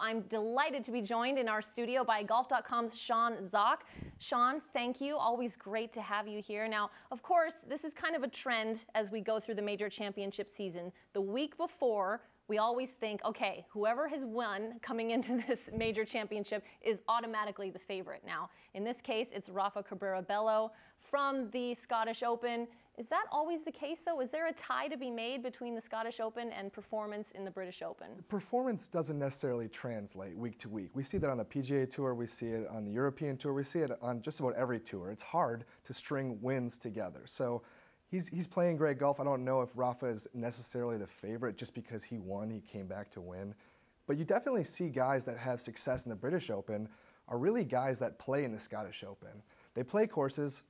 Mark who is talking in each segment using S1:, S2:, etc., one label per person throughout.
S1: I'm delighted to be joined in our studio by Golf.com's Sean Zak. Sean, thank you. Always great to have you here. Now, of course, this is kind of a trend as we go through the major championship season. The week before, we always think, okay, whoever has won coming into this major championship is automatically the favorite. Now, in this case, it's Rafa Cabrera-Bello from the Scottish Open. Is that always the case, though? Is there a tie to be made between the Scottish Open and performance in the British Open?
S2: Performance doesn't necessarily translate week to week. We see that on the PGA Tour, we see it on the European Tour, we see it on just about every tour. It's hard to string wins together. So he's playing great golf. I don't know if Rafa is necessarily the favorite just because he won, he came back to win. But you definitely see guys that have success in the British Open are really guys that play in the Scottish Open. They play courses,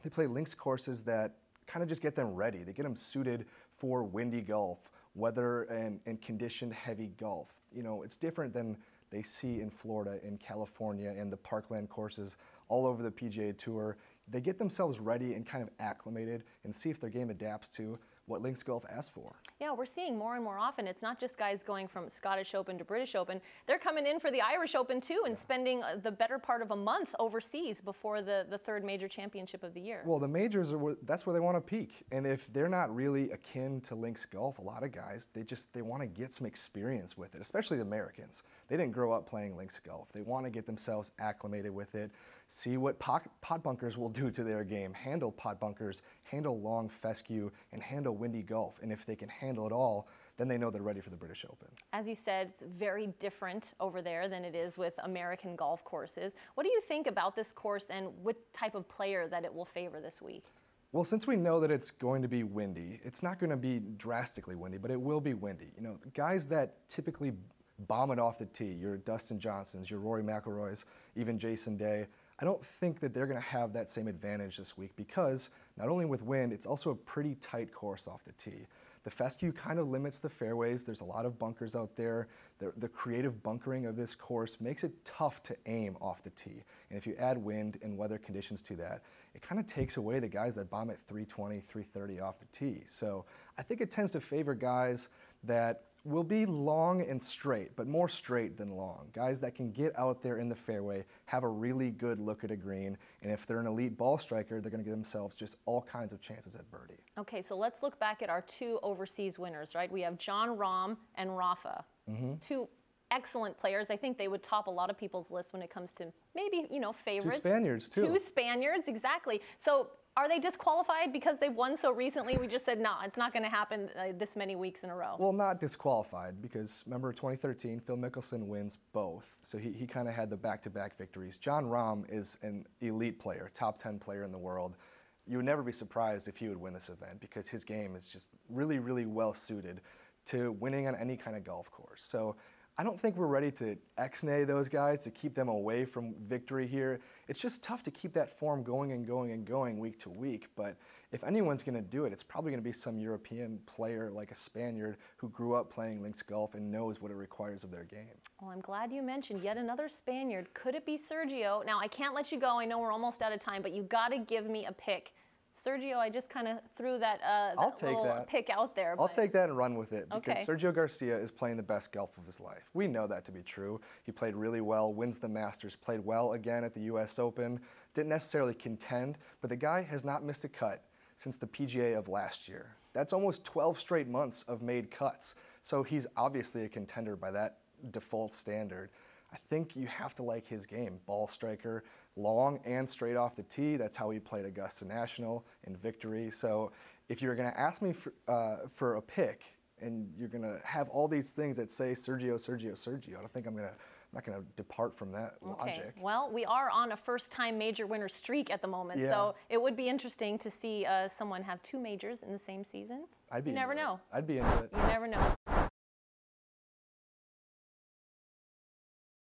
S2: they play links courses that kind of just get them ready. They get them suited for windy golf, weather and conditioned heavy golf. You know, it's different than they see in Florida, in California, and the parkland courses all over the PGA Tour. They get themselves ready and kind of acclimated and see if their game adapts to what links golf asks for.
S1: Yeah, we're seeing more and more often. It's not just guys going from Scottish Open to British Open. They're coming in for the Irish Open too and spending the better part of a month overseas before the third major championship of the year.
S2: Well, the majors that's where they want to peak. And if they're not really akin to links golf, a lot of guys, they want to get some experience with it, especially the Americans. They didn't grow up playing links golf. They want to get themselves acclimated with it, see what pot bunkers will do to their game, handle pot bunkers, handle long fescue, and handle windy golf. And if they can handle it all, then they know they're ready for the British Open.
S1: As you said, it's very different over there than it is with American golf courses. What do you think about this course and what type of player that it will favor this week?
S2: Well, since we know that it's going to be windy, it's not going to be drastically windy, but it will be windy. You know, guys that typically bomb it off the tee, your Dustin Johnsons, your Rory McIlroys, even Jason Day, I don't think that they're going to have that same advantage this week because not only with wind, it's also a pretty tight course off the tee. The fescue kind of limits the fairways. There's a lot of bunkers out there. The creative bunkering of this course makes it tough to aim off the tee. And if you add wind and weather conditions to that, it kind of takes away the guys that bomb at 320, 330 off the tee. So I think it tends to favor guys that will be long and straight, but more straight than long. Guys that can get out there in the fairway, have a really good look at a green, and if they're an elite ball striker, they're going to give themselves just all kinds of chances at birdie.
S1: Okay, so let's look back at our two overseas winners, right? We have Jon Rahm and Rafa. Two excellent players. I think they would top a lot of people's lists when it comes to maybe, you know, favorites.
S2: Two Spaniards, too.
S1: Two Spaniards, exactly. So are they disqualified because they've won so recently? We just said, no, it's not going to happen this many weeks in a row.
S2: Well, not disqualified because remember 2013, Phil Mickelson wins both. So he kind of had the back-to-back victories. Jon Rahm is an elite player, top 10 player in the world. You would never be surprised if he would win this event because his game is just really, really well suited to winning on any kind of golf course. So I don't think we're ready to ex-nay those guys, to keep them away from victory here. It's just tough to keep that form going and going and going week to week. But if anyone's going to do it, it's probably going to be some European player like a Spaniard who grew up playing links golf and knows what it requires of their game.
S1: Well, I'm glad you mentioned yet another Spaniard. Could it be Sergio? Now, I can't let you go. I know we're almost out of time, but you got to give me a pick. Sergio, I just kind of threw that little pick out there.
S2: I'll take that and run with it because
S1: Okay.
S2: Sergio Garcia is playing the best golf of his life. We know that to be true. He played really well, wins the Masters, played well again at the US Open. Didn't necessarily contend, but the guy has not missed a cut since the PGA of last year. That's almost 12 straight months of made cuts. So he's obviously a contender by that default standard. I think you have to like his game. Ball striker, long and straight off the tee. That's how he played Augusta National in victory. So if you're going to ask me for a pick and you're going to have all these things that say Sergio, Sergio, Sergio, I don't think I'm not going to depart from that logic.
S1: Well, we are on a first-time major winner streak at the moment, so it would be interesting to see someone have two majors in the same season.
S2: You
S1: never know.
S2: I'd be into it.
S1: You never know.